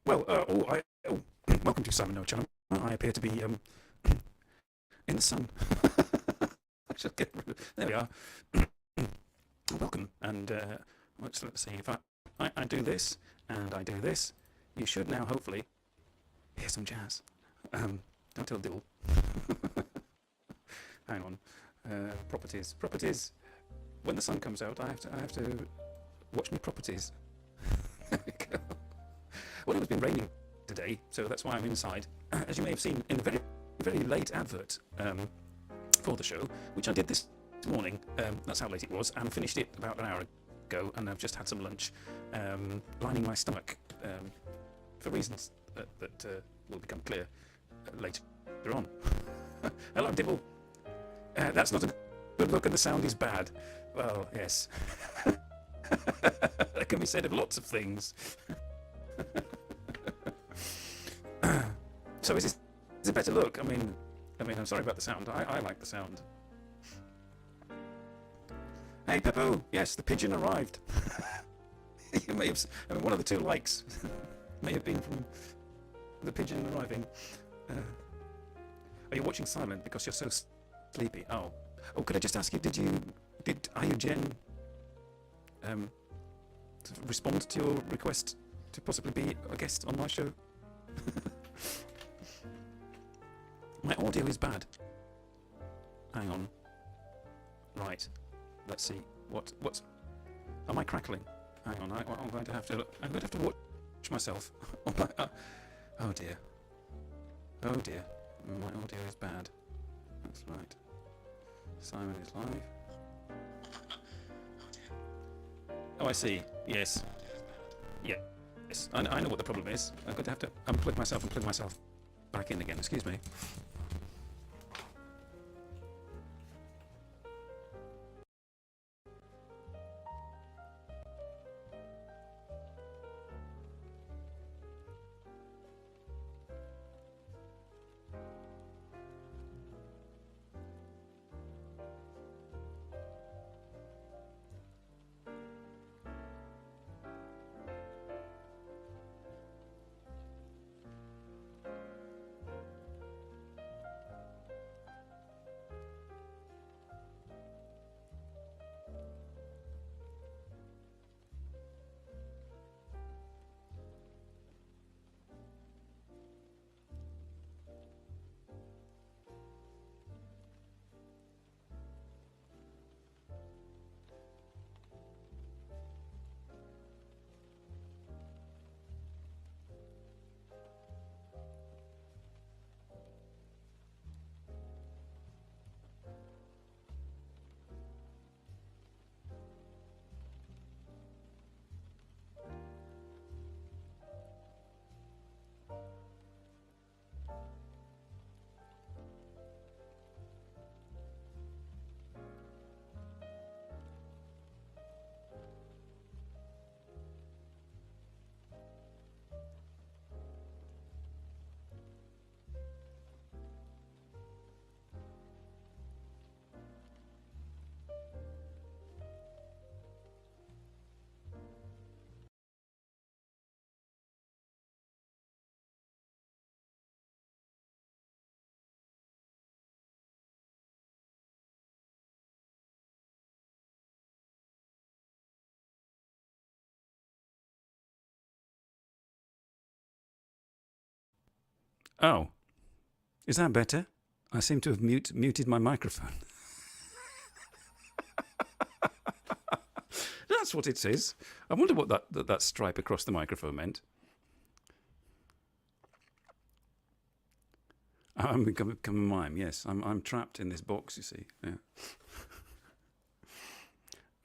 Well, welcome to Simon NoChaNoMa. I appear to be in the sun. I should get rid of, there we are. Welcome, and let's see if I do this and I do this. You should now hopefully hear some jazz. Don't tell Dill. Hang on. Properties. When the sun comes out, I have to watch my properties. There we go. Well, it's been raining today, so that's why I'm inside. As you may have seen in the very, very late advert for the show, which I did this morning. That's how late it was, and finished it about an hour ago. And I've just had some lunch, lining my stomach for reasons that will become clear later on. Hello, Dibble. That's not a good look, and the sound is bad. Well, yes. That can be said of lots of things. So is a better look? I mean, I'm sorry about the sound. I like the sound. Hey, Peppo. Yes, the pigeon arrived. You may have. One of the two likes may have been from the pigeon arriving. Are you watching silent because you're so sleepy? Oh, could I just ask you? Are you Jen? Respond to your request to possibly be a guest on my show? My audio is bad. Hang on. Right. Let's see. What's? Am I crackling? Hang on. I'm going to have to watch myself. Oh dear. Oh dear. My audio is bad. That's right. Simon is live. Oh, I see. Yes. Yeah. Yes. I know what the problem is. I'm going to have to unplug myself and plug myself back in again. Excuse me. Oh, is that better? I seem to have muted my microphone. That's what it says. I wonder what that stripe across the microphone meant. I'm becoming a mime. Yes, I'm trapped in this box. You see. Yeah.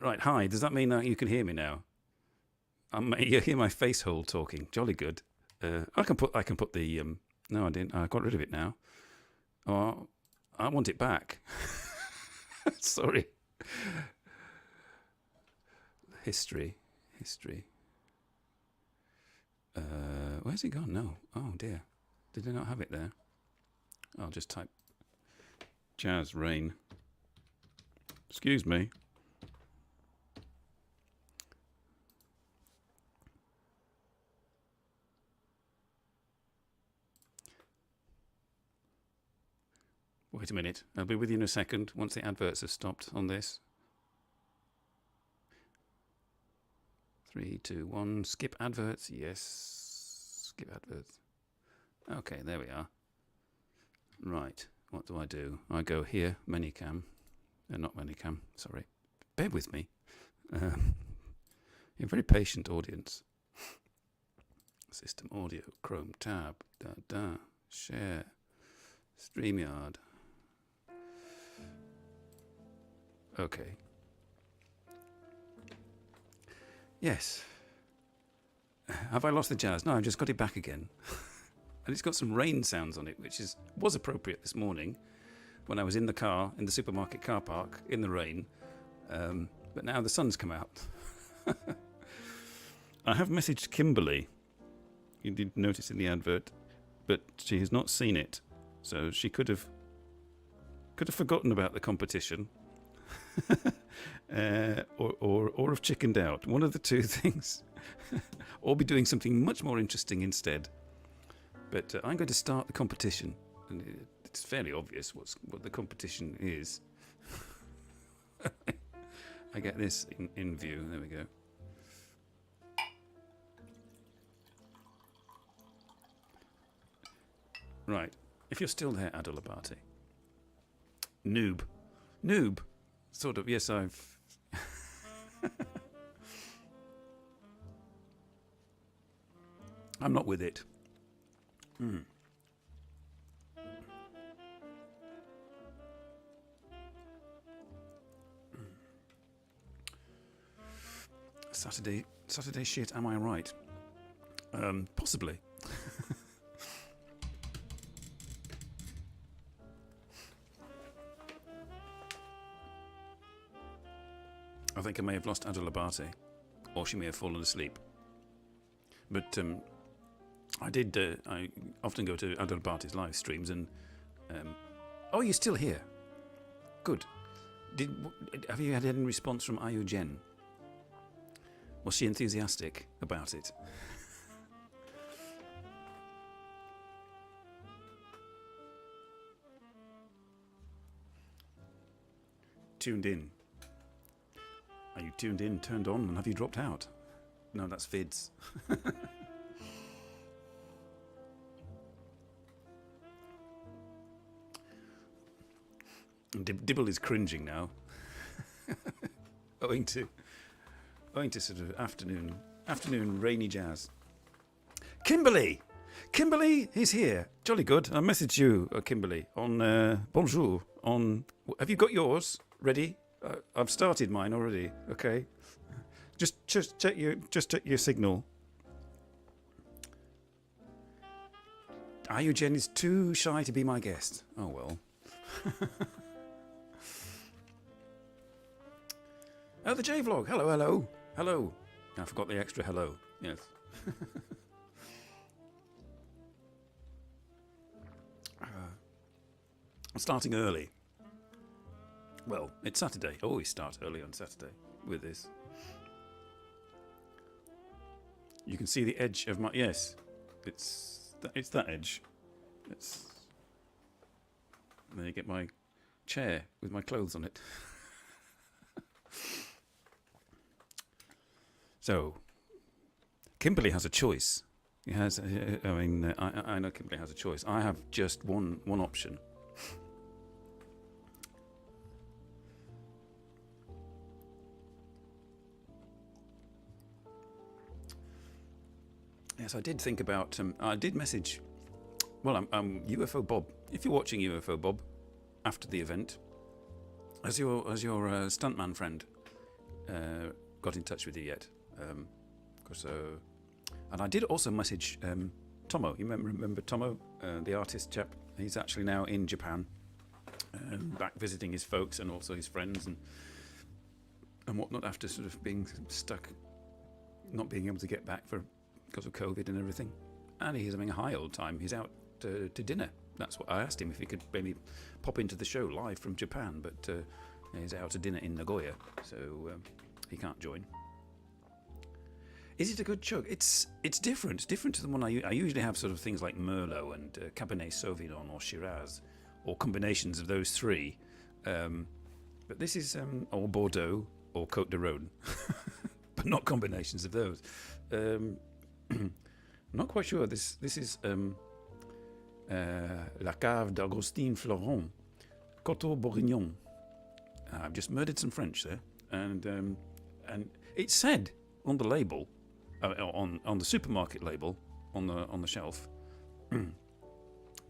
Right. Hi. Does that mean that you can hear me now? You hear my face hole talking. Jolly good. I can put the. No, I didn't. I got rid of it now. Oh, I want it back. Sorry. History. Where's it gone? No. Oh dear. Did I not have it there? I'll just type jazz rain. Excuse me. Wait a minute. I'll be with you in a second once the adverts have stopped on this. 3, 2, 1. Skip adverts. Yes. Skip adverts. Okay, there we are. Right. What do? I go here. Manycam. Not Manycam. Sorry. Bear with me. You're a very patient audience. System audio. Chrome tab. Share. StreamYard. Okay. Yes. Have I lost the jazz? No, I've just got it back again. And it's got some rain sounds on it, which was appropriate this morning when I was in the car, in the supermarket car park, in the rain. But now the sun's come out. I have messaged Kimberly. You did notice in the advert, but she has not seen it. So she could have forgotten about the competition. or have chickened out. One of the two things. Or be doing something much more interesting instead. But I'm going to start the competition. And it's fairly obvious what the competition is. I get this in view. There we go. Right. If you're still there, Adolabati. Noob. Sort of. Yes, I've... I'm not with it. Saturday shit, am I right? Possibly. I think I may have lost Adolabati, or she may have fallen asleep. But I often go to Adolabati's live streams, and oh, you're still here. Good. Have you had any response from Jen? Was she enthusiastic about it? Tuned in. Are you tuned in, turned on, and have you dropped out? No, that's vids. Dibble is cringing now, owing to sort of afternoon rainy jazz. Kimberly is here. Jolly good. I messaged you, Kimberly, on bonjour. Have you got yours ready? I've started mine already. Okay, just check your signal. Jen is too shy to be my guest. Oh well. Oh, the J-Vlog. Hello. I forgot the extra hello. Yes. I'm starting early. Well, it's Saturday. I always start early on Saturday with this. You can see the edge of my... Yes, it's that edge. Then you get my chair with my clothes on it. So, Kimberly has a choice. I know Kimberly has a choice. I have just one option. Yes, I did think about. I did message. Well, I'm UFO Bob. If you're watching UFO Bob after the event, has your stuntman friend got in touch with you yet? And I did also message Tomo. You remember Tomo, the artist chap? He's actually now in Japan, back visiting his folks and also his friends and whatnot after sort of being stuck, not being able to get back because of COVID and everything. And he's having a high old time. He's out to dinner. That's what I asked him, if he could maybe pop into the show live from Japan, but he's out to dinner in Nagoya, so he can't join. Is it a good chug? It's different. It's different to the one I usually have. Sort of things like Merlot and Cabernet Sauvignon or Shiraz or combinations of those three. But this is or Bordeaux or Côte de Rhône, but not combinations of those. I'm not quite sure. This is La Cave d'Augustin Florent, Coteau Bourguignon. I've just murdered some French there, and it said on the label, on the supermarket label, on the shelf.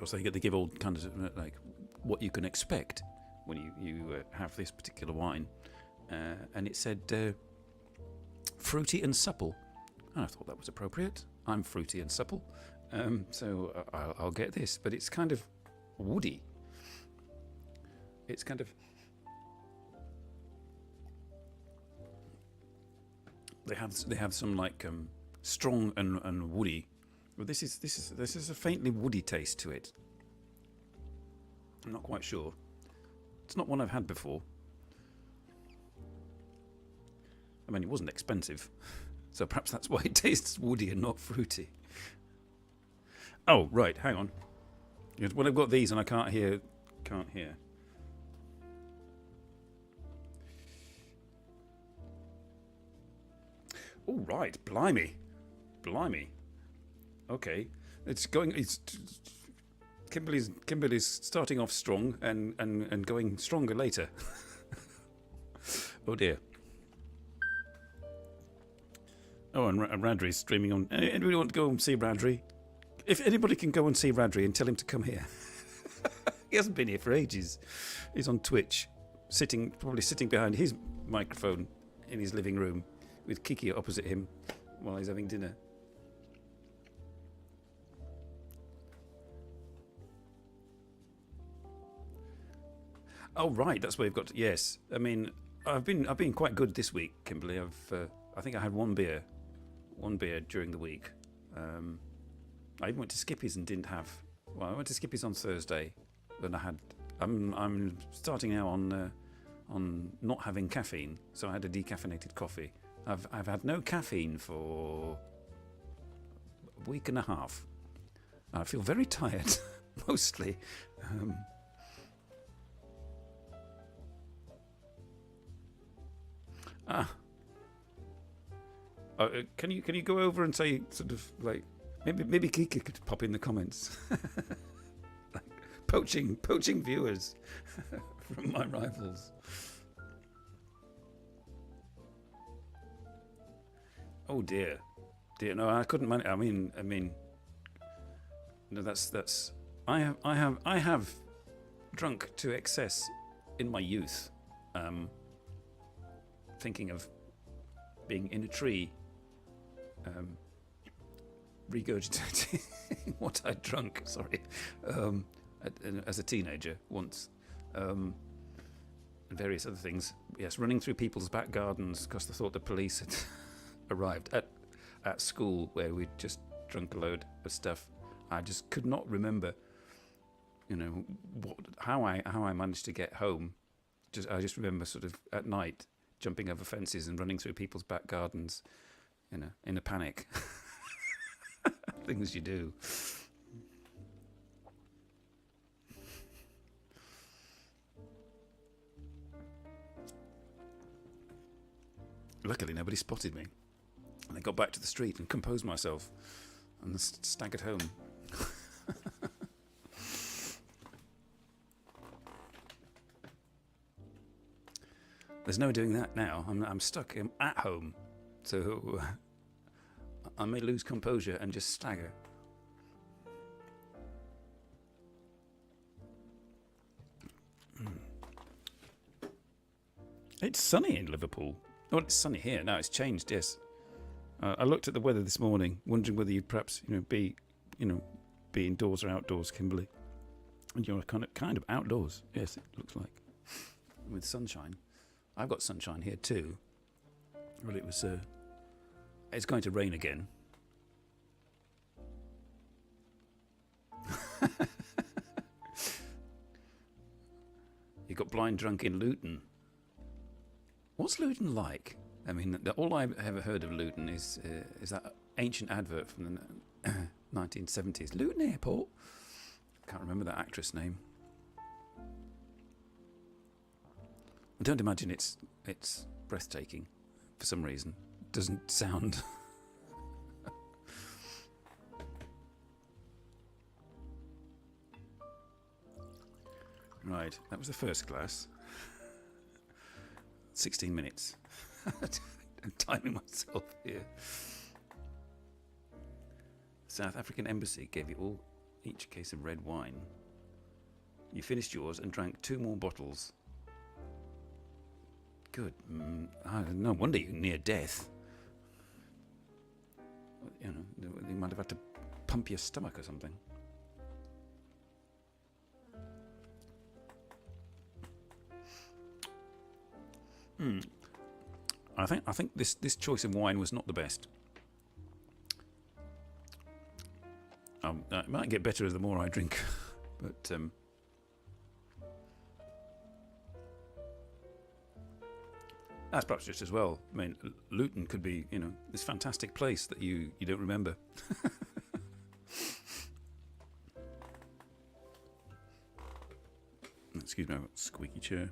So they give all kinds of like what you can expect when you have this particular wine, and it said fruity and supple. And I thought that was appropriate. I'm fruity and supple, so I'll get this. But it's kind of woody. It's kind of they have some like strong and woody. Well, this is a faintly woody taste to it. I'm not quite sure. It's not one I've had before. I mean, it wasn't expensive, so perhaps that's why it tastes woody and not fruity. Oh, right, hang on. When I've got these and I can't hear. Oh, right, blimey. Okay, Kimberly's starting off strong and going stronger later. Oh dear. Oh, and Radri's streaming on. Anybody want to go and see Radri? If anybody can go and see Radri and tell him to come here. He hasn't been here for ages. He's on Twitch, probably sitting behind his microphone in his living room with Kiki opposite him while he's having dinner. Oh right, that's where you've got to, yes. I mean, I've been quite good this week, Kimberly. I think I had one beer during the week. I even went to Skippy's and didn't have. Well, I went to Skippy's on Thursday, and I'm starting now on not having caffeine, so I had a decaffeinated coffee. I've had no caffeine for a week and a half. I feel very tired, mostly. Can you go over and say sort of like maybe Kiki could pop in the comments, like poaching viewers from my rivals. Oh dear, no, I couldn't manage. I mean, no, that's. I have drunk to excess in my youth, thinking of being in a tree, regurgitating what I'd drunk. Sorry, as a teenager once, and various other things. Yes, running through people's back gardens because they thought the police had arrived at school where we'd just drunk a load of stuff. I just could not remember, how I managed to get home. I just remember sort of at night jumping over fences and running through people's back gardens, in a panic. Things you do. Luckily, nobody spotted me. And I got back to the street and composed myself and staggered home. There's no doing that now. I'm stuck. I'm at home. So I may lose composure and just stagger. It's sunny in Liverpool. Oh, it's sunny here. No, it's changed, yes. I looked at the weather this morning, wondering whether you'd perhaps, be indoors or outdoors, Kimberly. And you're kind of outdoors. Yes, it looks like. With sunshine. I've got sunshine here too. Well, it's going to rain again. You got blind drunk in Luton. What's Luton like? I mean, all I've ever heard of Luton is that ancient advert from the 1970s. Luton Airport. Can't remember that actress name. I don't imagine it's breathtaking for some reason. It doesn't sound. Right, that was the first glass. 16 minutes. I'm timing myself here. South African Embassy gave you all each a case of red wine. You finished yours and drank 2 more bottles. Good. No wonder you're near death. You know, you might have had to pump your stomach or something. I think this choice of wine was not the best. It might get better the more I drink, but that's perhaps just as well. I mean, Luton could be, you know, this fantastic place that you don't remember. Excuse me, I've got a squeaky chair.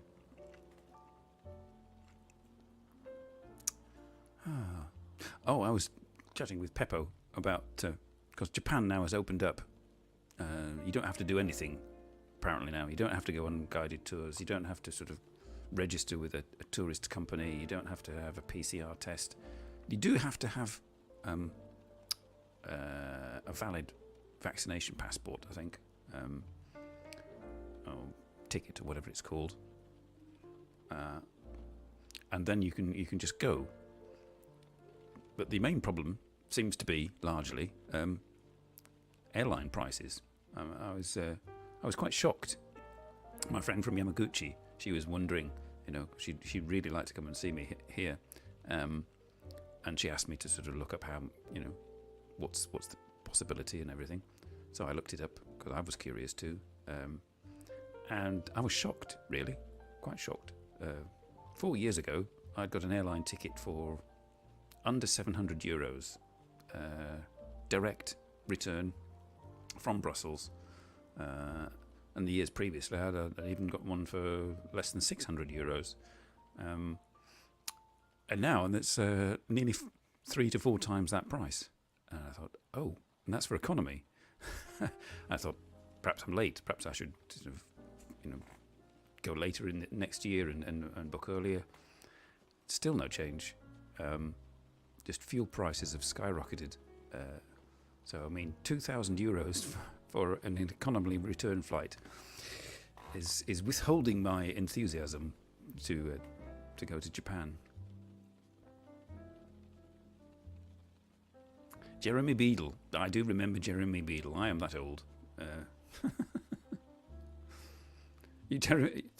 Oh, I was chatting with Peppo about, because Japan now has opened up. You don't have to do anything, apparently now. You don't have to go on guided tours. You don't have to sort of register with a tourist company. You don't have to have a PCR test. You do have to have a valid vaccination passport, I think. Or ticket or whatever it's called. And then you can just go. But the main problem seems to be largely airline prices. I was quite shocked. My friend from Yamaguchi, she was wondering, you know, she'd really like to come and see me here, and she asked me to sort of look up how, you know, what's the possibility and everything. So I looked it up because I was curious too, and I was shocked, really, quite shocked. 4 years ago, I'd got an airline ticket for under €700, direct return from Brussels, and the years previously I'd even got one for less than €600, and now it's nearly 3 to 4 times that price. And I thought, oh, and that's for economy. I thought perhaps I'm late, perhaps I should sort of, you know, go later in the next year and book earlier. Still no change. Just fuel prices have skyrocketed. So I mean, €2,000 for an economy return flight is withholding my enthusiasm to go to Japan. Jeremy Beadle. I do remember Jeremy Beadle. I am that old.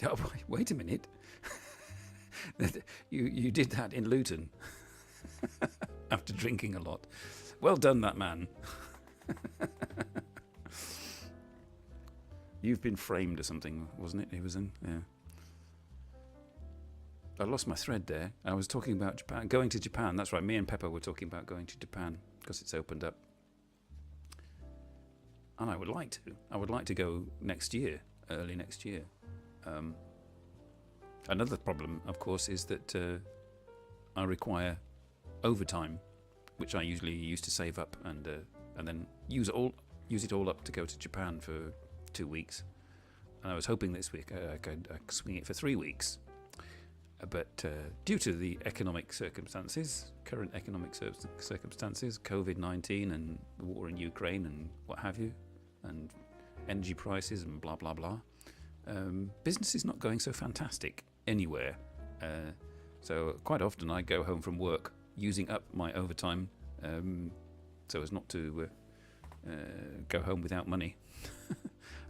Oh, wait a minute. You did that in Luton after drinking a lot. Well done, that man. You've been framed or something, wasn't it? He was in, yeah. I lost my thread there. I was talking about Japan, going to Japan. That's right. Me and Pepper were talking about going to Japan because it's opened up, and I would like to. I would like to go next year, early next year. Another problem, of course, is that I require overtime, which I usually used to save up and then use it all up to go to Japan for 2 weeks. And I was hoping this week I could swing it for 3 weeks. But due to the economic circumstances, current economic circumstances, COVID-19 and the war in Ukraine and what have you, and energy prices and blah, blah, blah, business is not going so fantastic anywhere. So quite often I go home from work using up my overtime so as not to go home without money.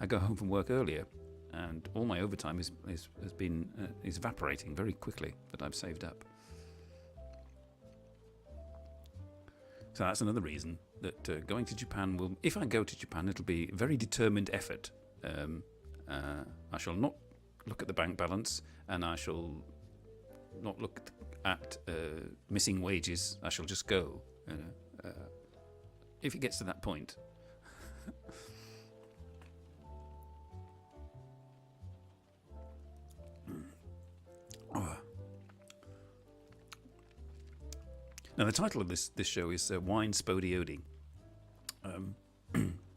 I go home from work earlier, and all my overtime is evaporating very quickly that I've saved up. So that's another reason that going to Japan will, if I go to Japan, it'll be a very determined effort. I shall not look at the bank balance, and I shall not look at missing wages. I shall just go. If it gets to that point. Now, the title of this show is Wine SpodeeOdee.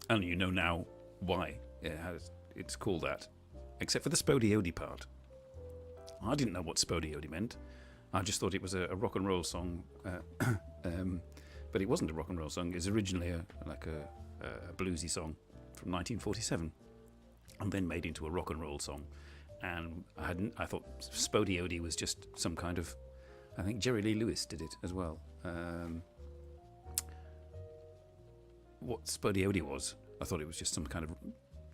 And you know now why it's called that, except for the SpodeeOdee part. I didn't know what SpodeeOdee meant. I just thought it was a rock and roll song, but it wasn't a rock and roll song. It was originally a bluesy song from 1947, and then made into a rock and roll song. And I thought SpodeeOdee was just some kind of, I think Jerry Lee Lewis did it as well. What SpodeeOdee was, I thought it was just some kind of,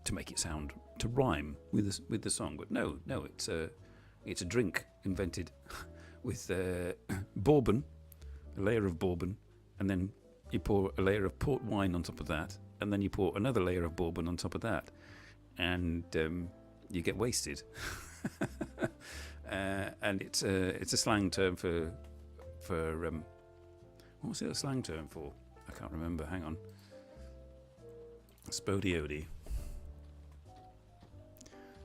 to make it sound, to rhyme with the song. But no, it's a drink invented with bourbon, a layer of bourbon, and then you pour a layer of port wine on top of that, and then you pour another layer of bourbon on top of that, and you get wasted. And it's a slang term for what was it a slang term for? I can't remember. Hang on. SpodeeOdee.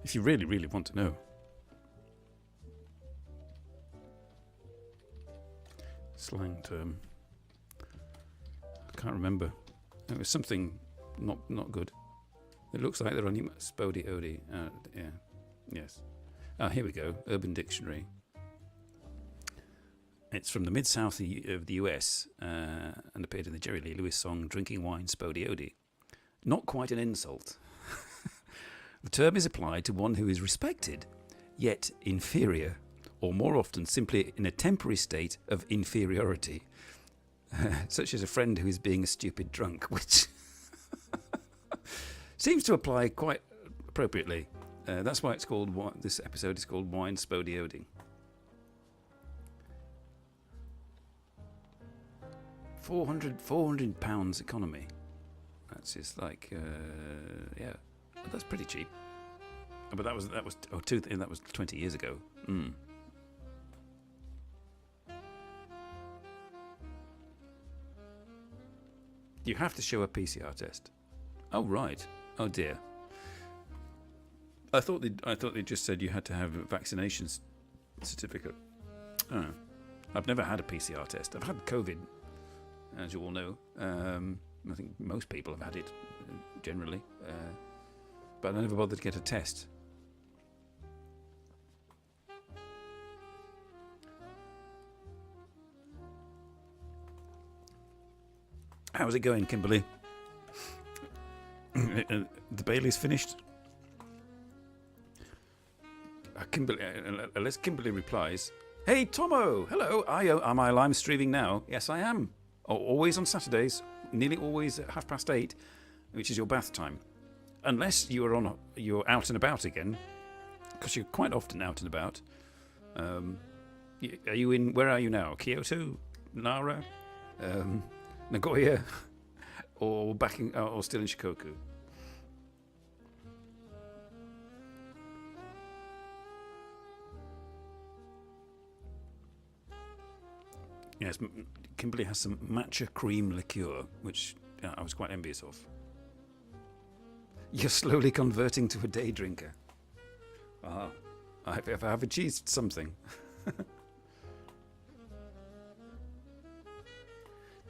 If you really, really want to know. Slang term. I can't remember. It was something not good. It looks like they're on SpodeeOdee. Yeah. Yes. Here we go. Urban Dictionary. It's from the mid-south of the US and appeared in the Jerry Lee Lewis song Drinking Wine SpodeeOdee. Not quite an insult. The term is applied to one who is respected, yet inferior, or more often simply in a temporary state of inferiority, such as a friend who is being a stupid drunk, which seems to apply quite appropriately. That's why it's called. This episode is called Wine SpodeeOdee. 400 pounds economy. That's just like yeah, that's pretty cheap. But that was 20 years ago. You have to show a PCR test. Oh right. Oh dear. I thought they just said you had to have a vaccination certificate. Oh. I've never had a PCR test. I've had COVID, as you all know. I think most people have had it generally, but I never bothered to get a test. How's it going, Kimberly? The Bailey's finished? Unless Kimberly replies, "Hey Tomo, hello. Am I live streaming now?" Yes, I am. Always on Saturdays, nearly always at 8:30, which is your bath time. Unless you're out and about again, because you're quite often out and about. Are you in? Where are you now? Kyoto, Nara, Nagoya, or or still in Shikoku? Yes, Kimberly has some matcha cream liqueur, which I was quite envious of. You're slowly converting to a day drinker. I've achieved something.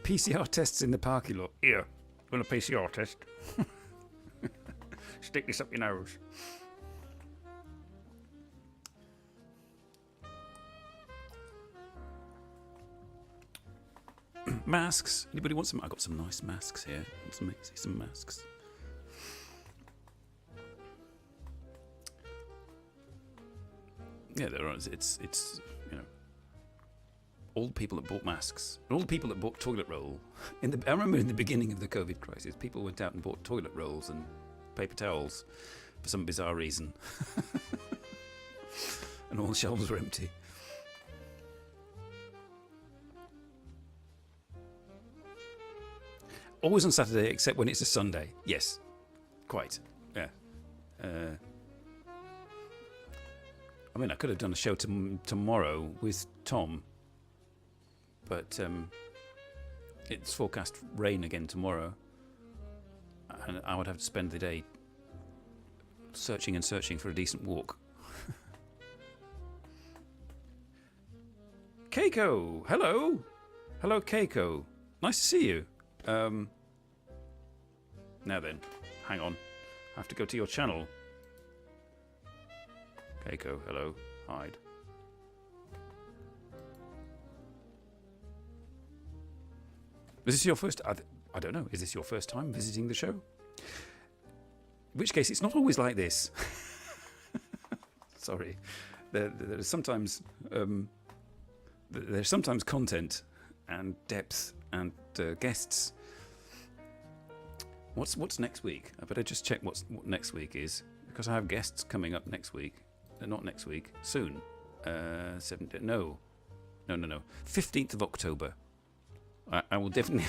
PCR tests in the parking lot. Here, want a PCR test? Stick this up your nose. Masks. Anybody want some? I got some nice masks here. Some masks. Yeah, there are. It's all the people that bought masks, and all the people that bought toilet roll. I remember in the beginning of the COVID crisis, people went out and bought toilet rolls and paper towels for some bizarre reason, and all the shelves were empty. Always on Saturday, except when it's a Sunday. Yes, quite. Yeah. I mean, I could have done a show tomorrow with Tom, but it's forecast rain again tomorrow, and I would have to spend the day searching for a decent walk. Keiko, hello. Hello, Keiko. Nice to see you. Now then, hang on. I have to go to your channel. Keiko, hello. Hide. Is this your first... I don't know. Is this your first time visiting the show? In which case, it's not always like this. Sorry. There's sometimes... there's sometimes content and depth and guests. What's next week? I better just check what next week is, because I have guests coming up next week. Not next week, soon. 15th of October. I will definitely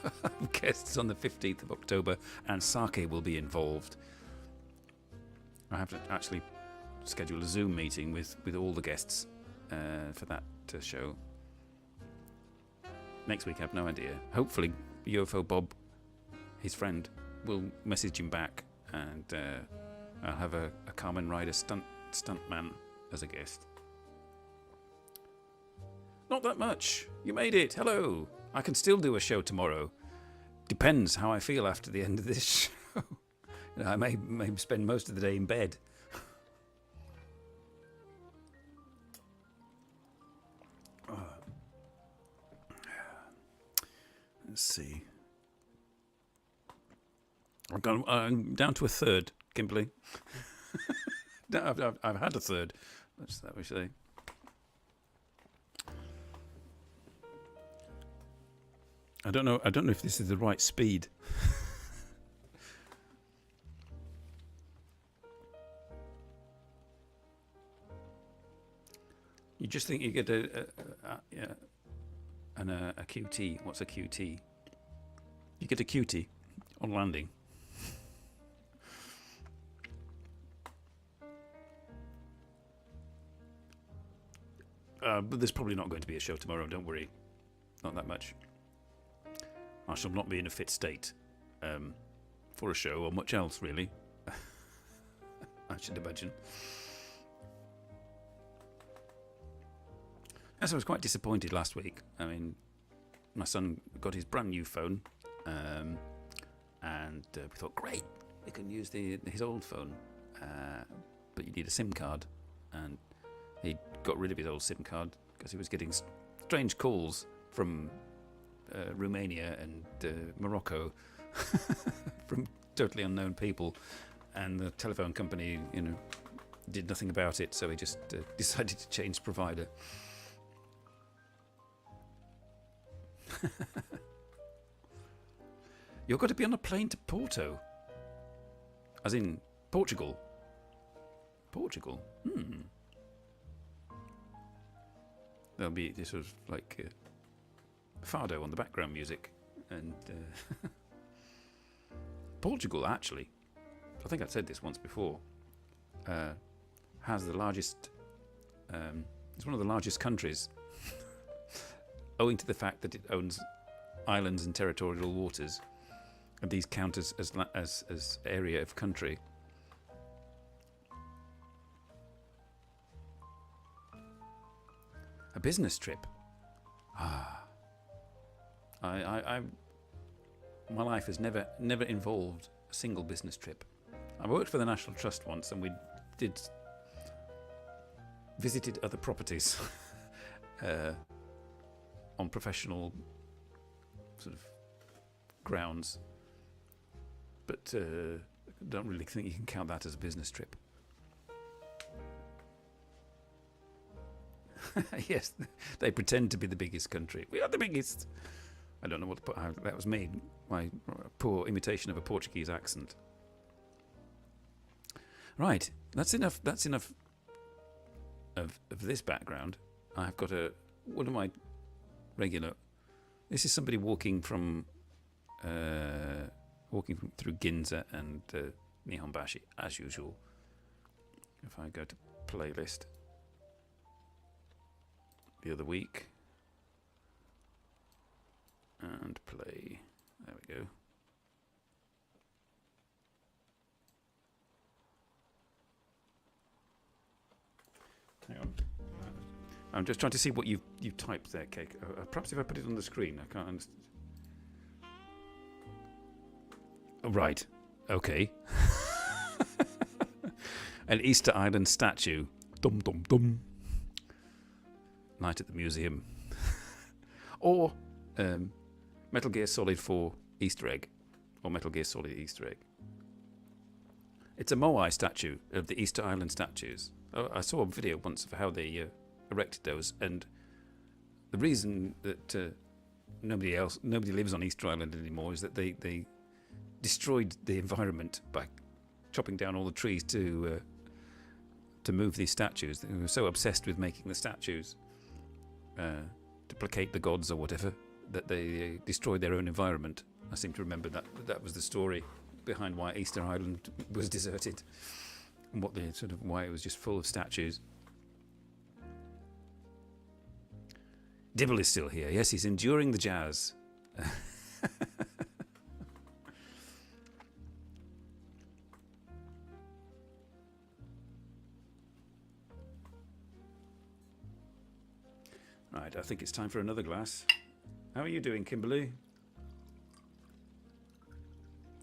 have guests on the 15th of October, and Sake will be involved. I have to actually schedule a Zoom meeting with all the guests for that show. Next week, I have no idea. Hopefully, UFO Bob, his friend, will message him back, and I'll have a Kamen Rider stuntman as a guest. Not that much. You made it. Hello. I can still do a show tomorrow. Depends how I feel after the end of this show. I may spend most of the day in bed. Let's see. I'm down to a third, Kimberly. No, I've had a third. That's that we say. I don't know if this is the right speed. You just think you get a QT. What's a QT? You get a QT on landing. But there's probably not going to be a show tomorrow, don't worry. Not that much. I shall not be in a fit state for a show or much else, really. I should imagine. Yes, I was quite disappointed last week. I mean, my son got his brand new phone, and we thought, great, we can use his old phone, but you need a SIM card, and he got rid of his old SIM card because he was getting strange calls from Romania and Morocco from totally unknown people, and the telephone company, did nothing about it, so he just decided to change provider. You're going to be on a plane to Porto, as in Portugal. Portugal. There'll be this sort of like fado on the background music, and Portugal, actually, I think I've said this once before, has the largest. It's one of the largest countries, owing to the fact that it owns islands and territorial waters, and these count as area of country. A business trip. My life has never involved a single business trip. I worked for the National Trust once, and we visited other properties on professional sort of grounds, but I don't really think you can count that as a business trip. Yes, they pretend to be the biggest country. We are the biggest. I don't know how that was made. My poor imitation of a Portuguese accent. Right, that's enough. That's enough of this background. I've got one of my regular. This is somebody walking through Ginza and Nihonbashi as usual. If I go to playlist. The other week, and play. There we go. Hang on. I'm just trying to see what you typed there, Cake. Perhaps if I put it on the screen, I can't understand. Oh, right. Okay. An Easter Island statue. Dum dum dum. Night at the museum. Or Metal Gear Solid 4 Easter egg. Or Metal Gear Solid Easter egg. It's a Moai statue of the Easter Island statues. I saw a video once of how they erected those, and the reason that nobody lives on Easter Island anymore is that they destroyed the environment by chopping down all the trees to move these statues. They were so obsessed with making the statues to placate the gods or whatever that they destroyed their own environment. I seem to remember that was the story behind why Easter Island was deserted, and why it was just full of statues. Dibble is still here. Yes, he's enduring the jazz. Right, I think it's time for another glass. How are you doing, Kimberly?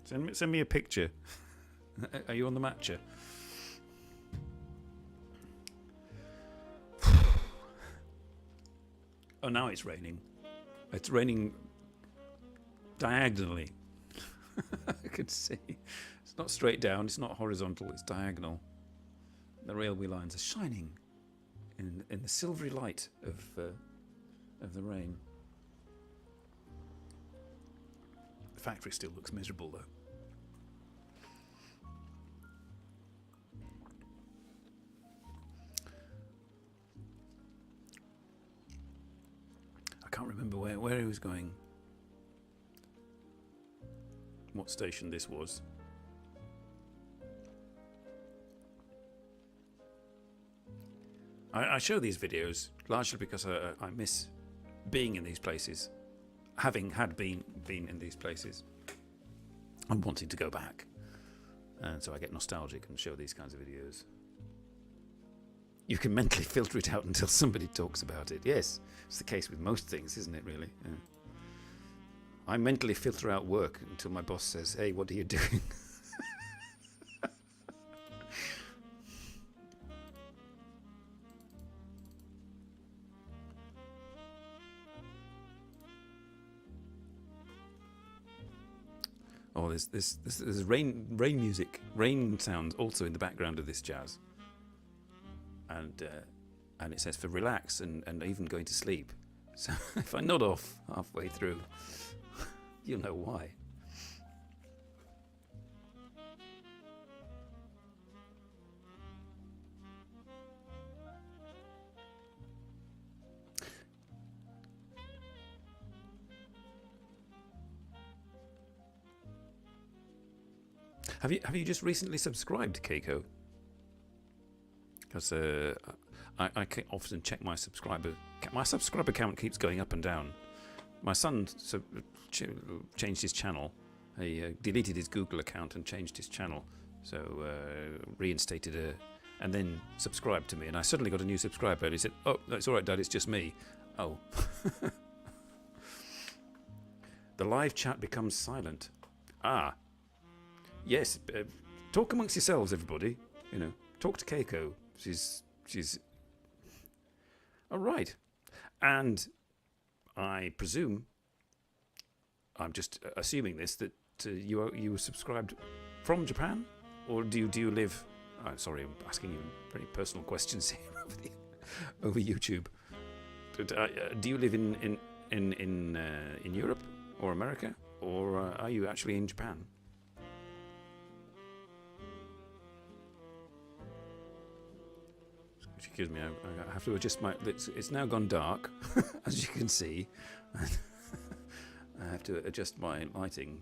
Send me a picture. Are you on the matcha? Oh, now it's raining. It's raining diagonally. I could see. It's not straight down. It's not horizontal. It's diagonal. The railway lines are shining in the silvery light of the rain. The factory still looks miserable, though. I can't remember where he was going. What station this was. I show these videos largely because I miss being in these places, having been in these places, and wanting to go back. And so I get nostalgic and show these kinds of videos. You can mentally filter it out until somebody talks about it. Yes, it's the case with most things, isn't it, really? Yeah. I mentally filter out work until my boss says, "Hey, what are you doing?" Oh, there's rain music, rain sounds also in the background of this jazz. And it says for relax and even going to sleep. So if I nod off halfway through, you'll know why. Have you just recently subscribed, Keiko? Because I can often check my subscriber. My subscriber count keeps going up and down. My son changed his channel. He deleted his Google account and changed his channel. So reinstated and then subscribed to me. And I suddenly got a new subscriber. And he said, "Oh, that's all right, Dad. It's just me." Oh. The live chat becomes silent. Ah. Yes. Talk amongst yourselves, everybody. You know, talk to Keiko. She's all right. And I presume, I'm just assuming this, that you were subscribed from Japan, or do you live? Sorry, I'm asking you very personal questions here over YouTube. But, do you live in Europe or America, or are you actually in Japan? Excuse me, I have to adjust my... It's now gone dark, as you can see. I have to adjust my lighting.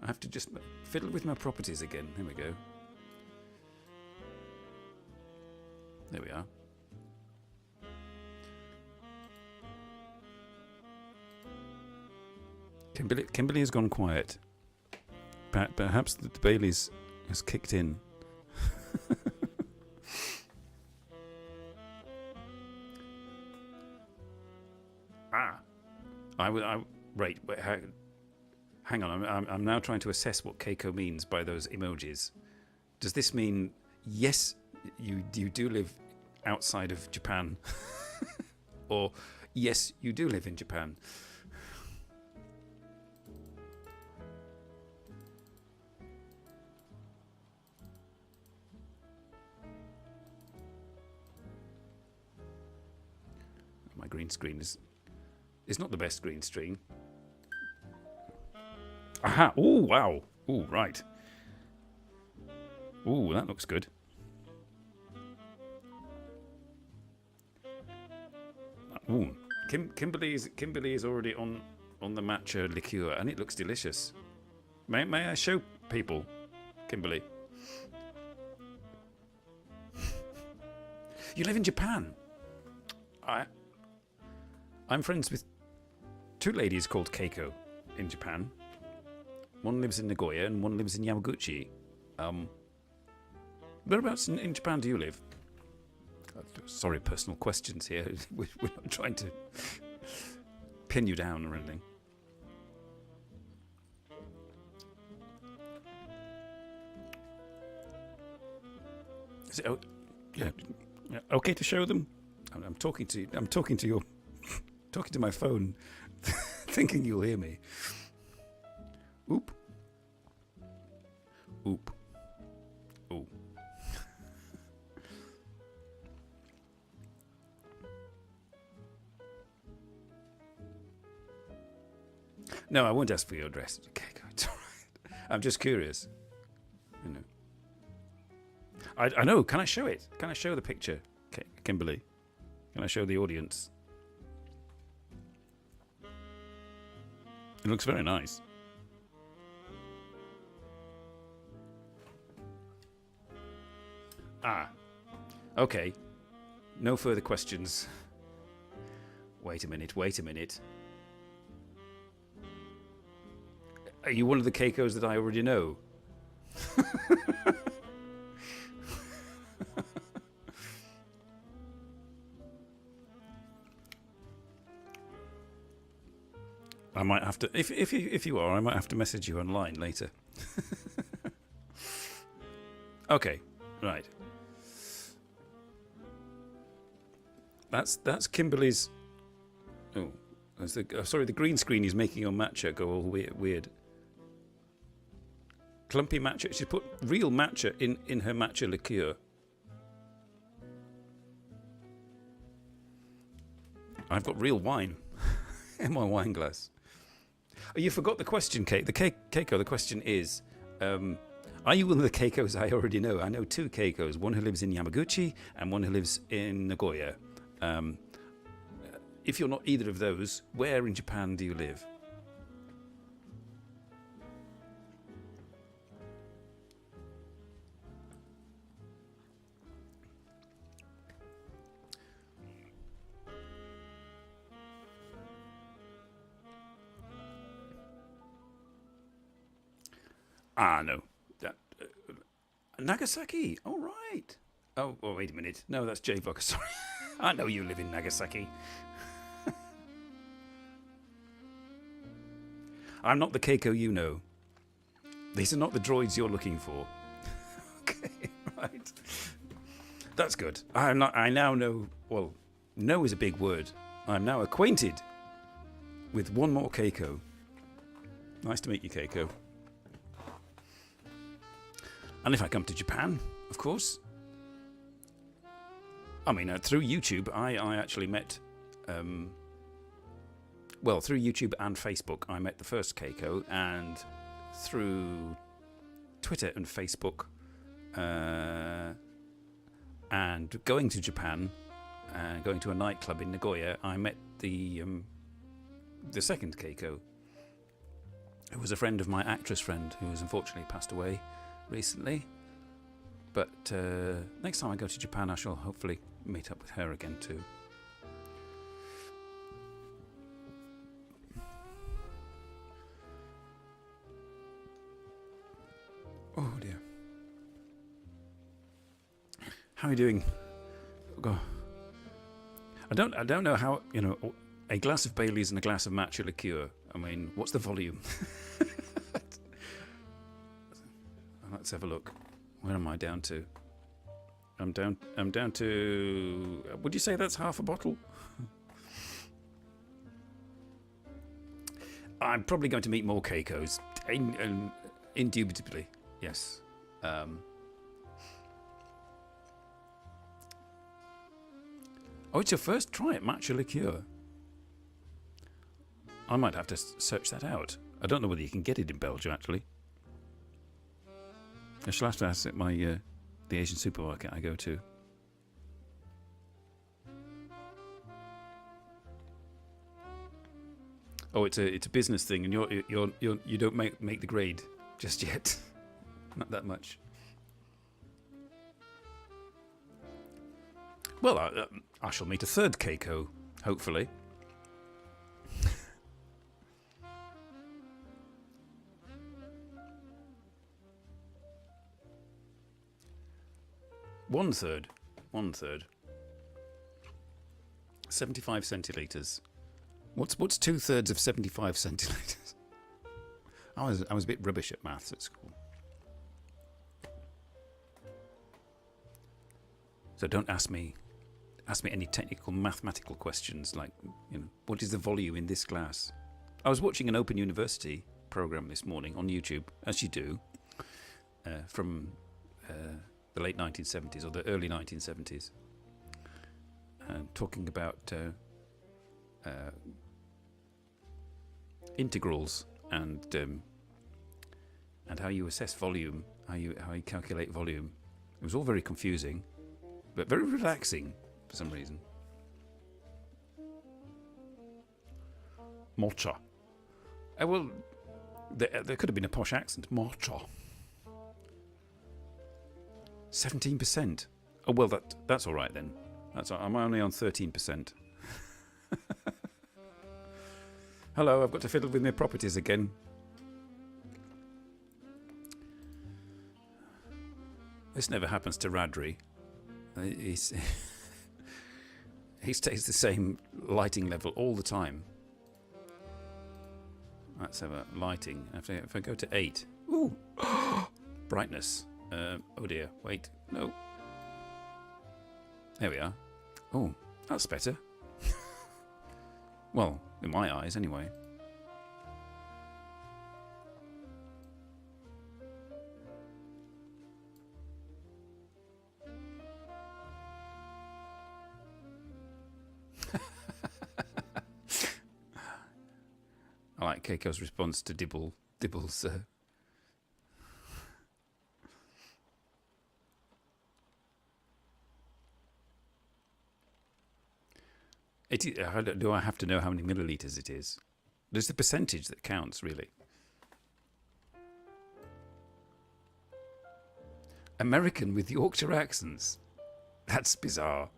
I have to just fiddle with my properties again. Here we go. There we are. Kimberly has gone quiet. Perhaps the Baileys has kicked in. Right, wait, hang on. I'm now trying to assess what Keiko means by those emojis. Does this mean yes, you do live outside of Japan, or yes, you do live in Japan? My green screen is not the best green screen. Aha! Oh, wow! Oh, right. Oh, that looks good. Ooh. Kimberly is already on the matcha liqueur, and it looks delicious. May I show people, Kimberly? You live in Japan. I'm friends with 2 ladies called Keiko in Japan. One lives in Nagoya and one lives in Yamaguchi. Whereabouts in Japan do you live? Sorry, personal questions here. We're not trying to pin you down or anything. Is it yeah, okay to show them? I'm talking to you. I'm talking to my phone, thinking you'll hear me. Oop. Oop. Oh. No, I won't ask for your address. Okay, it's all right. I'm just curious. You know. I know. Can I show it? Can I show the picture, Kimberly? Can I show the audience? It looks very nice. Okay. No further questions. Wait a minute. Are you one of the Keikos that I already know? I might have to, if you are, I might have to message you online later. Okay, right. That's Kimberly's. Oh, that's sorry. The green screen is making your matcha go all weird. Clumpy matcha. She put real matcha in her matcha liqueur. I've got real wine in my wine glass. Oh, you forgot the question, Kate. Keiko, the question is, are you one of the Keikos I already know? I know 2 Keikos, one who lives in Yamaguchi and one who lives in Nagoya. If you're not either of those, where in Japan do you live? No. Nagasaki. All right. Oh, wait a minute. No, that's J-Vlogger. Sorry. I know you live in Nagasaki. I'm not the Keiko you know. These are not the droids you're looking for. Okay, right. That's good. I now know. Well, know is a big word. I'm now acquainted with one more Keiko. Nice to meet you, Keiko. And if I come to Japan, of course. I mean, through YouTube, I actually met... well, through YouTube and Facebook, I met the first Keiko. And through Twitter and Facebook, and going to Japan, going to a nightclub in Nagoya, I met the second Keiko. It was a friend of my actress friend who has unfortunately passed away recently, but next time I go to Japan I shall hopefully meet up with her again too. Oh dear. How are you doing? I don't know how, A glass of Bailey's and a glass of matcha liqueur. I mean, what's the volume? Let's have a look. Where am I down to? I'm down to... Would you say that's half a bottle? I'm probably going to meet more Keikos. Indubitably, yes. Oh, it's your first try at matcha liqueur. I might have to search that out. I don't know whether you can get it in Belgium, actually. I shall have to ask at my the Asian supermarket I go to. Oh, it's a business thing, and you don't make the grade just yet. Not that much. Well, I shall meet a third Keiko, hopefully. One third. 75 centilitres. What's 2/3 of 75 centilitres? I was a bit rubbish at maths at school. So don't ask me any technical mathematical questions like, you know, what is the volume in this glass? I was watching an Open University program this morning on YouTube, as you do, from the late 1970s or the early 1970s, talking about integrals and how you assess volume, how you calculate volume. It was all very confusing, but very relaxing for some reason. Mocha. Well, there could have been a posh accent. Mocha. 17%. Oh well, that's all right then. I'm only on 13%. Hello, I've got to fiddle with my properties again. This never happens to Radri. He stays the same lighting level all the time. Let's have a lighting. If I go to 8. Ooh! Brightness. Oh dear, wait, no. There we are. Oh, that's better. Well, in my eyes, anyway. I like Keiko's response to Dibble's. Do I have to know how many millilitres it is? There's the percentage that counts, really. American with Yorkshire accents. That's bizarre.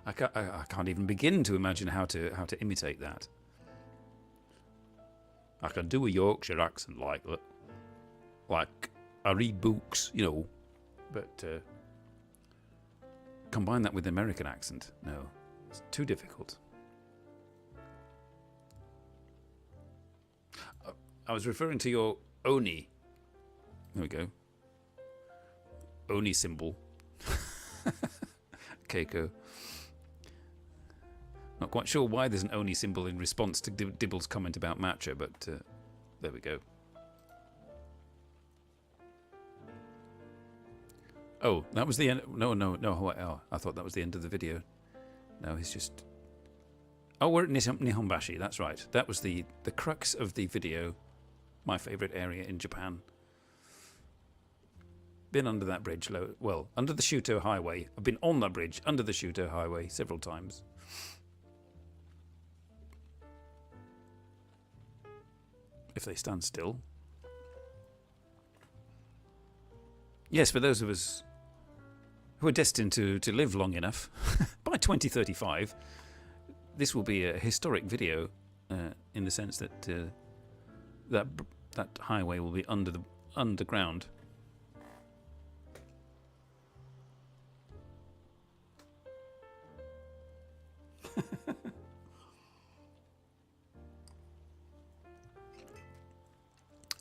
I can't even begin to imagine how to imitate that. I can do a Yorkshire accent like I read books, you know, but combine that with the American accent. No, it's too difficult. I was referring to your Oni. There we go. Oni symbol. Keiko. Not quite sure why there's an Oni symbol in response to Dibble's comment about matcha, but there we go. Oh, that was the end. No. Oh, I thought that was the end of the video. No, he's just... Oh, we're at Nihonbashi. That's right. That was the crux of the video. My favourite area in Japan. Been under that bridge. Well, under the Shuto Highway. I've been on that bridge, under the Shuto Highway, several times. If they stand still. Yes, for those of us who are destined to live long enough, by 2035, this will be a historic video in the sense that that highway will be underground.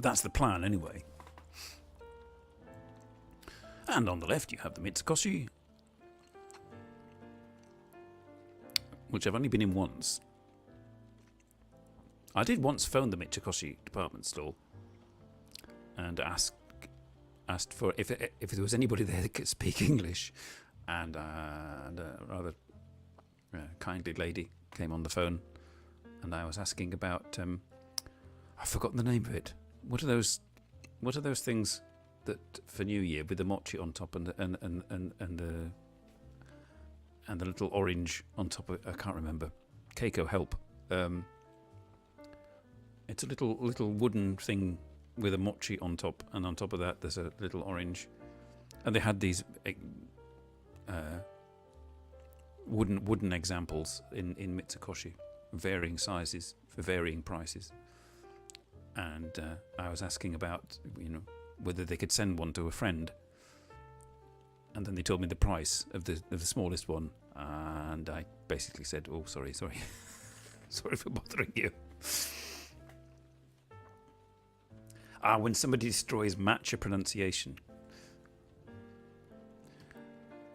That's the plan, anyway. And on the left, you have the Mitsukoshi, which I've only been in once. I did once phone the Mitsukoshi department store and asked for if there was anybody there that could speak English, and a rather kindly lady came on the phone, and I was asking about I've forgotten the name of it. What are those things that for New Year with the mochi on top and the little orange on top of it? I can't remember. Keiko, help. It's a little wooden thing with a mochi on top, and on top of that there's a little orange. And they had these wooden examples in Mitsukoshi, varying sizes for varying prices. And I was asking about, whether they could send one to a friend. And then they told me the price of the smallest one, and I basically said, "Oh, sorry, sorry for bothering you." When somebody destroys matcha pronunciation,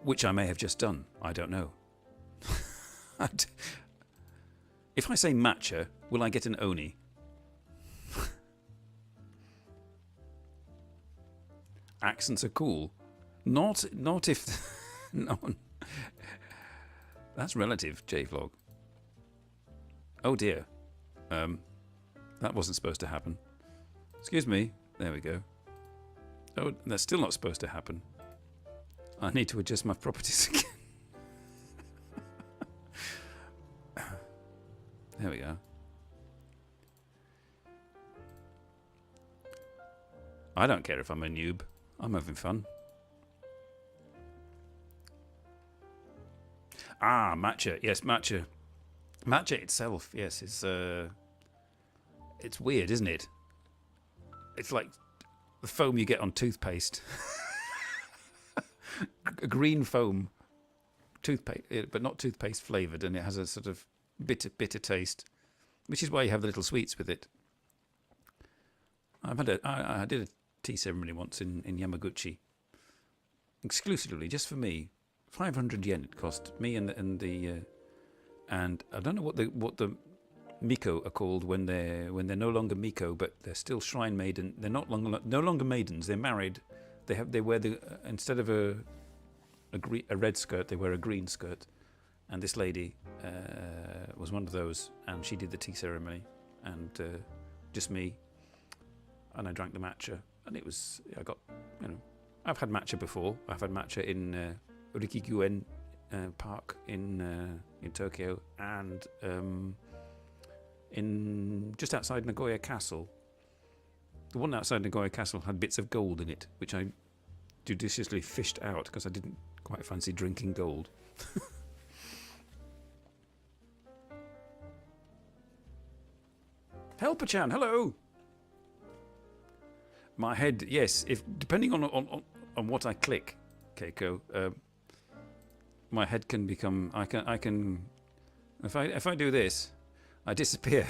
which I may have just done, I don't know. If I say matcha, will I get an oni? Accents are cool. Not if... No. That's relative, JVlog. Oh dear. That wasn't supposed to happen. Excuse me. There we go. Oh, that's still not supposed to happen. I need to adjust my properties again. There we go. I don't care if I'm a noob. I'm having fun. Matcha. Yes, matcha. Matcha itself, yes, it's weird, isn't it? It's like the foam you get on toothpaste. A green foam. Toothpaste, but not toothpaste flavoured, and it has a sort of bitter taste, which is why you have the little sweets with it. I did a tea ceremony once in Yamaguchi, exclusively just for me. 500 yen it cost me, and I don't know what the miko are called when they're no longer miko, but they're still shrine maiden. They're no longer maidens. They're married. They wear instead of a red skirt, they wear a green skirt. And this lady was one of those, and she did the tea ceremony, and just me. And I drank the matcha, and I got, I've had matcha before. I've had matcha in Rikiguen Park in Tokyo, and in just outside Nagoya Castle. The one outside Nagoya Castle had bits of gold in it, which I judiciously fished out because I didn't quite fancy drinking gold. Helper-chan, hello! My head, yes, depending on what I click, Keiko, my head can become, I can if I do this, I disappear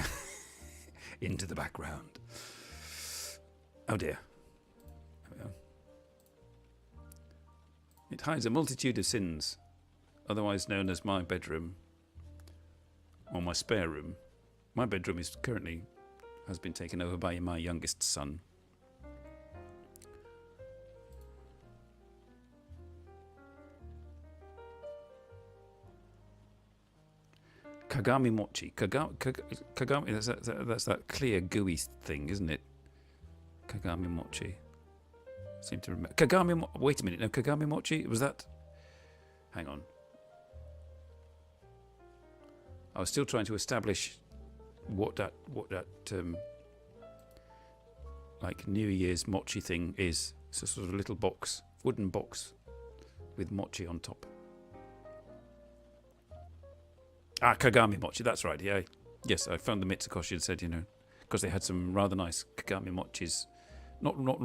into the background. Oh dear. There we go. It hides a multitude of sins, otherwise known as my bedroom or my spare room. My bedroom has been taken over by my youngest son. Kagami mochi. Kagami. That's that clear gooey thing, isn't it? Kagami mochi. I seem to remember. Wait a minute. No, Kagami mochi. Was that? Hang on. I was still trying to establish what that like New Year's mochi thing is. It's a sort of little box, wooden box, with mochi on top. Kagami mochi, that's right, yeah. Yes, I found the Mitsukoshi and said, because they had some rather nice Kagami mochis. Not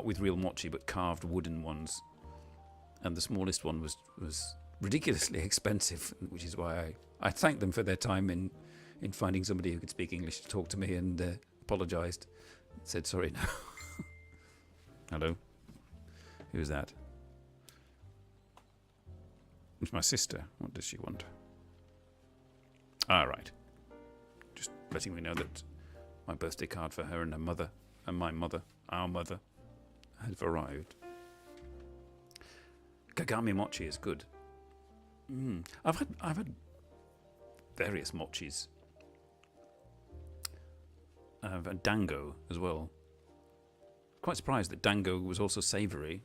with real mochi, but carved wooden ones. And the smallest one was ridiculously expensive, which is why I thanked them for their time in finding somebody who could speak English to talk to me, and apologised. Said sorry now. Hello? Who's that? It's my sister. What does she want? Ah, right. Just letting me know that my birthday card for her and her mother, and my mother, our mother, has arrived. Kagami mochi is good. I've had various mochis. I've had dango as well. Quite surprised that dango was also savoury.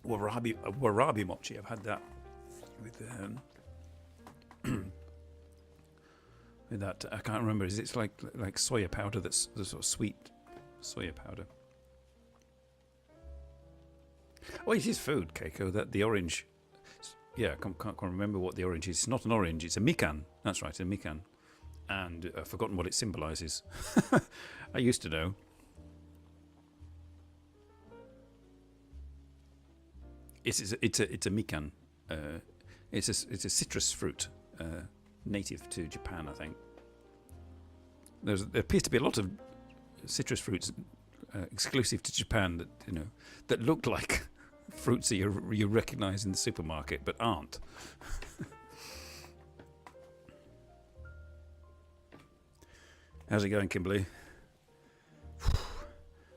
Warabi mochi. I've had that with with that. I can't remember. It's like soya powder. That's the sort of sweet soya powder. Oh, it is food, Keiko. That the orange. Yeah, I can't remember what the orange is. It's not an orange. It's a mikan. That's right, a mikan. And I've forgotten what it symbolises. I used to know. It's a mikan. It's a citrus fruit, native to Japan, I think. There appears to be a lot of citrus fruits exclusive to Japan that look like fruits that you recognise in the supermarket, but aren't. How's it going, Kimberly?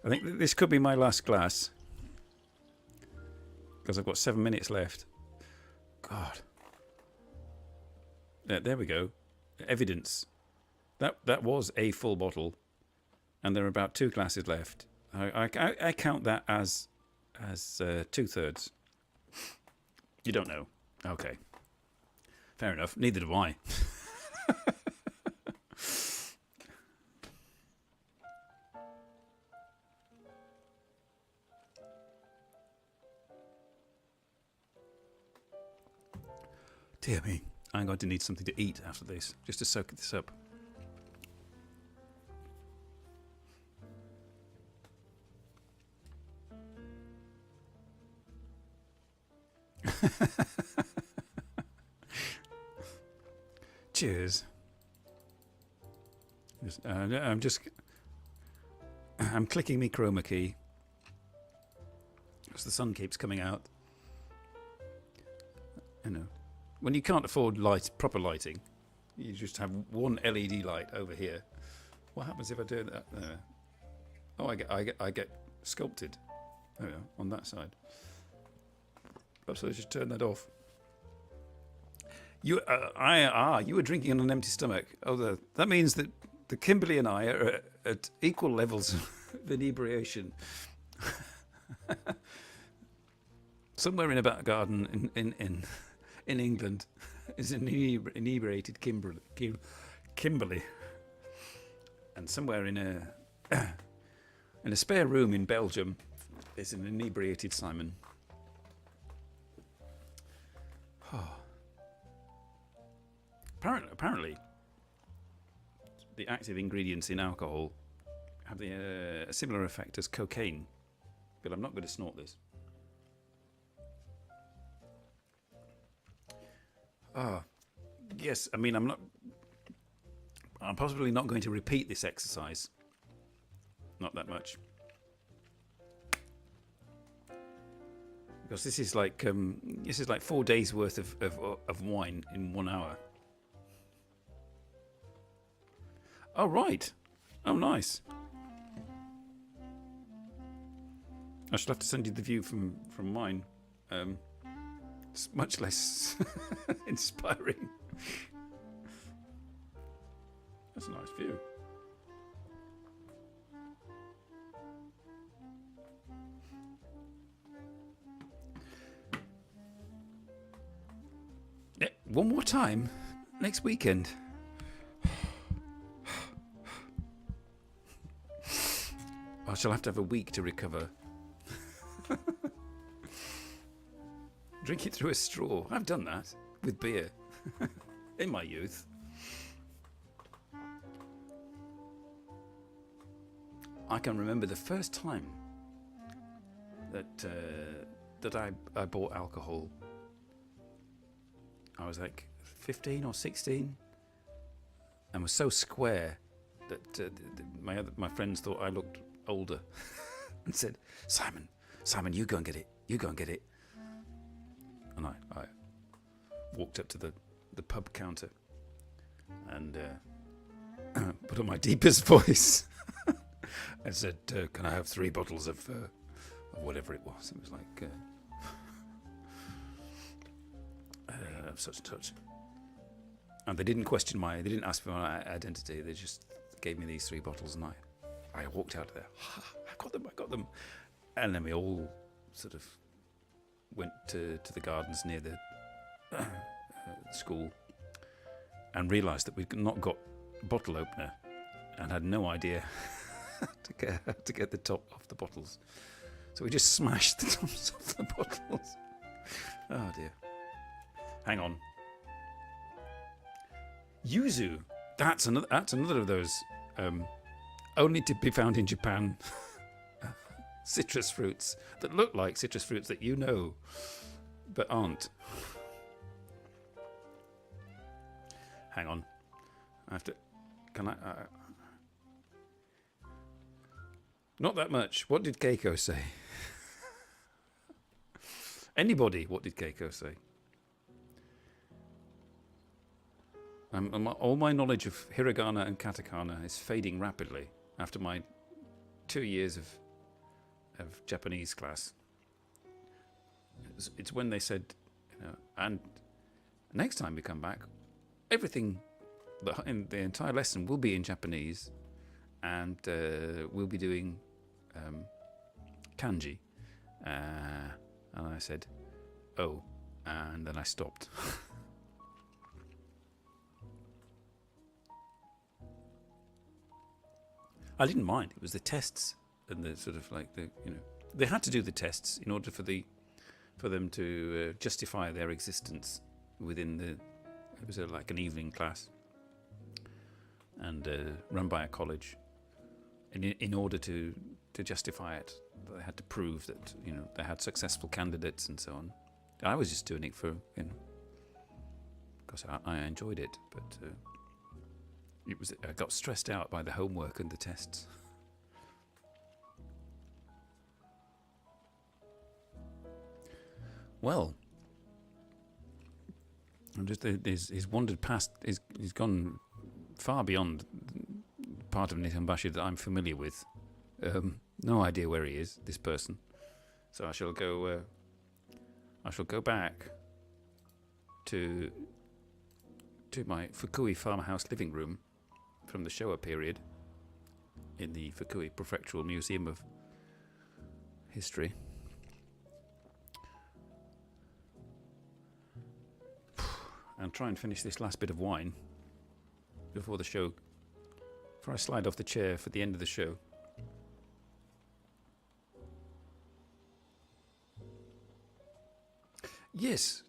I think this could be my last glass, because I've got 7 minutes left. God. There we go. Evidence. That was a full bottle, and there are about 2 glasses left. I count that as 2/3. You don't know. Okay. Fair enough. Neither do I. Dear me. I'm going to need something to eat after this, just to soak this up. Cheers. I'm clicking my chroma key because the sun keeps coming out. When you can't afford proper lighting, you just have one LED light over here. What happens if I do that? Oh, I get sculpted. There we go, on that side. So I just turn that off. You were drinking on an empty stomach. Oh, that means that the Kimberly and I are at equal levels of inebriation. Somewhere in a back garden in England is an inebriated Kimberly, and somewhere in a spare room in Belgium is an inebriated Simon. Oh. Apparently, the active ingredients in alcohol have a similar effect as cocaine, but I'm not going to snort this. Yes, I mean, I'm possibly not going to repeat this exercise. Not that much. Because this is like 4 days worth of wine in 1 hour. Oh, right. Oh, nice. I shall have to send you the view from mine. It's much less inspiring. That's a nice view. Yeah, one more time next weekend. I shall have to have a week to recover. Drink it through a straw. I've done that with beer in my youth. I can remember the first time that I bought alcohol. I was like 15 or 16, and was so square that my friends thought I looked older, and said, Simon, you go and get it. You go and get it. And I walked up to the pub counter and put on my deepest voice and said, can I have 3 bottles of whatever it was? It was like such and such. And they didn't ask for my identity. They just gave me these 3 bottles, and I walked out of there. I got them. And then we all sort of went to the gardens near the school and realised that we'd not got a bottle opener and had no idea to get the top off the bottles. So we just smashed the tops off the bottles. Oh dear. Hang on. Yuzu. That's another of those only to be found in Japan citrus fruits that look like citrus fruits that you know but aren't. Hang on. I have to. Can I? Not that much. What did Keiko say? Anybody? What did Keiko say? All my knowledge of hiragana and katakana is fading rapidly after my 2 years of Japanese class. It's when they said, and next time we come back, everything in the entire lesson will be in Japanese, and we'll be doing kanji. And I said, oh, and then I stopped. I didn't mind. It was the tests and the sort of like they had to do the tests in order for them to justify their existence within the. It was like an evening class and run by a college. And in order to justify it, they had to prove that they had successful candidates and so on. I was just doing it for because I enjoyed it, but. I got stressed out by the homework and the tests. Well, he's wandered past. He's gone far beyond part of Nihonbashi that I'm familiar with. No idea where he is, this person. So I shall go. I shall go back to my Fukui farmhouse living room from the Showa period in the Fukui Prefectural Museum of History. And try and finish this last bit of wine before I slide off the chair for the end of the show. Yes,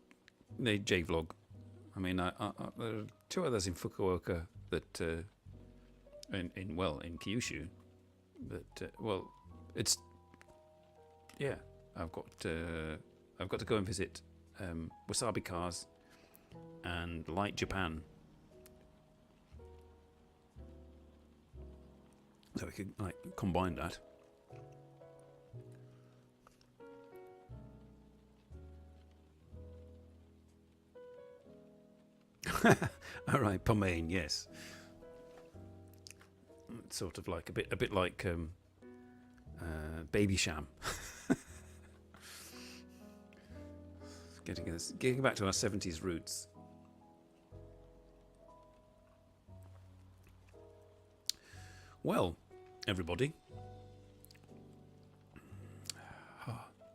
the J-Vlog. I mean, there are 2 others in Fukuoka that, in Kyushu, but it's I've got to go and visit Wasabi Cars and Light Japan, so we could combine that. All right, Pomane, yes. It's sort of like a bit like Baby Sham. Getting back to our 70s roots. Well, everybody,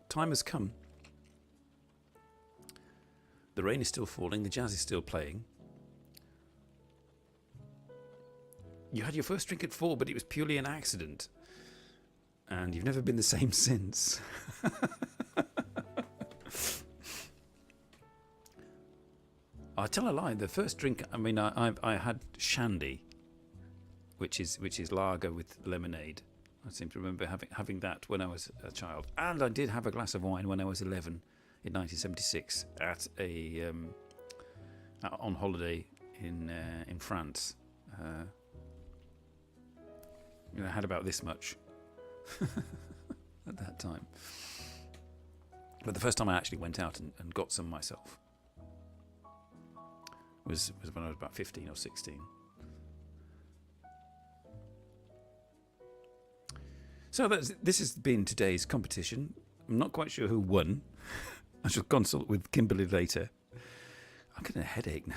time has come. The rain is still falling, the jazz is still playing. You had your first drink at 4, but it was purely an accident. And you've never been the same since. I tell a lie, the first drink, I had shandy, which is lager with lemonade. I seem to remember having that when I was a child. And I did have a glass of wine when I was 11 in 1976 at on holiday in France. I had about this much at that time. But the first time I actually went out and got some myself was when I was about 15 or 16. So this has been today's competition. I'm not quite sure who won. I shall consult with Kimberly later. I'm getting a headache now.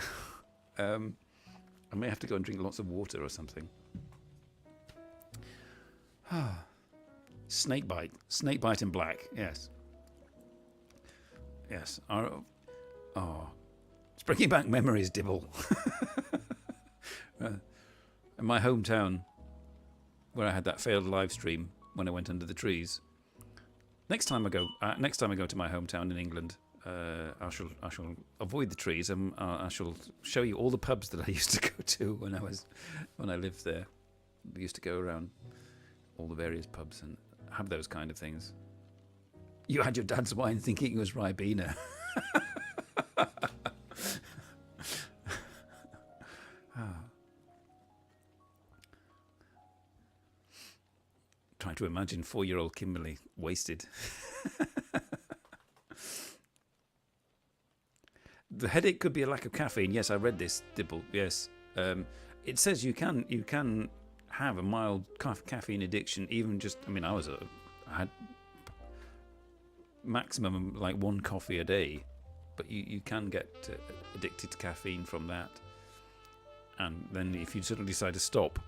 I may have to go and drink lots of water or something. Snake bite in black. Yes. It's bringing back memories, Dibble. In my hometown, where I had that failed live stream when I went under the trees. Next time I go to my hometown in England, I shall avoid the trees and I shall show you all the pubs that I used to go to when I lived there. We used to go around all the various pubs and have those kind of things. You had your dad's wine thinking it was Ribena. Trying to imagine 4-year-old Kimberly wasted. The headache could be a lack of caffeine. Yes, I read this, Dibble. Yes, it says you can have a mild caffeine addiction. Even just, I mean, I had maximum like 1 coffee a day, but you can get addicted to caffeine from that. And then if you suddenly decide to stop,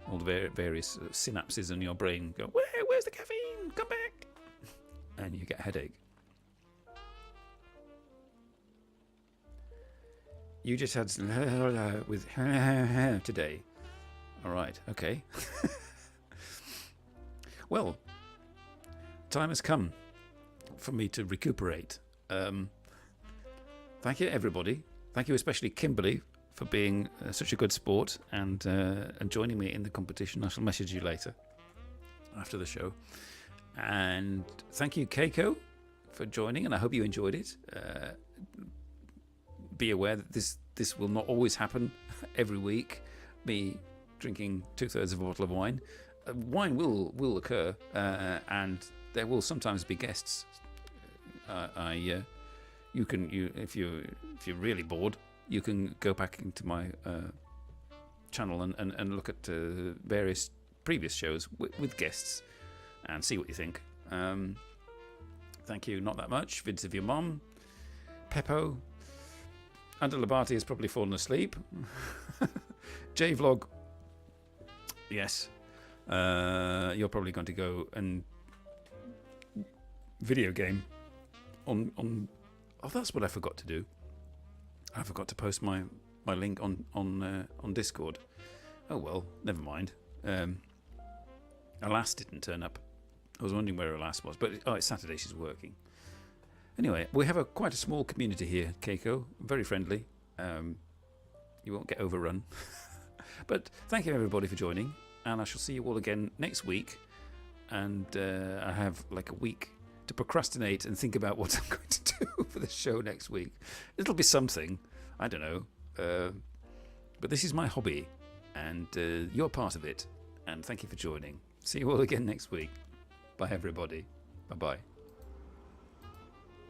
all the various synapses in your brain go, where's the caffeine? Come back! And you get a headache. You just had with today. All right, okay. Well, time has come for me to recuperate. Thank you, everybody. Thank you especially Kimberly for being such a good sport and joining me in the competition. I shall message you later after the show. And thank you, Keiko, for joining, and I hope you enjoyed it. Be aware that this will not always happen every week, me drinking 2/3 of a bottle of wine. Wine will occur, and there will sometimes be guests. If you're really bored, you can go back into my channel and look at various previous shows with guests and see what you think. Thank you, not that much. Vids of your mom, Peppo, Under Labati has probably fallen asleep. J-Vlog, yes. You're probably going to go and video game on. Oh, that's what I forgot to do. I forgot to post my link on Discord. Oh well, never mind. Alas didn't turn up. I was wondering where Alas was, but it's Saturday. She's working. Anyway, we have quite a small community here, Keiko. Very friendly. You won't get overrun. But thank you everybody for joining, and I shall see you all again next week. And I have like a week to procrastinate and think about what I'm going to do for the show next week. It'll be something, I don't know. But this is my hobby, and you're part of it. And thank you for joining. See you all again next week. Bye everybody. Bye-bye.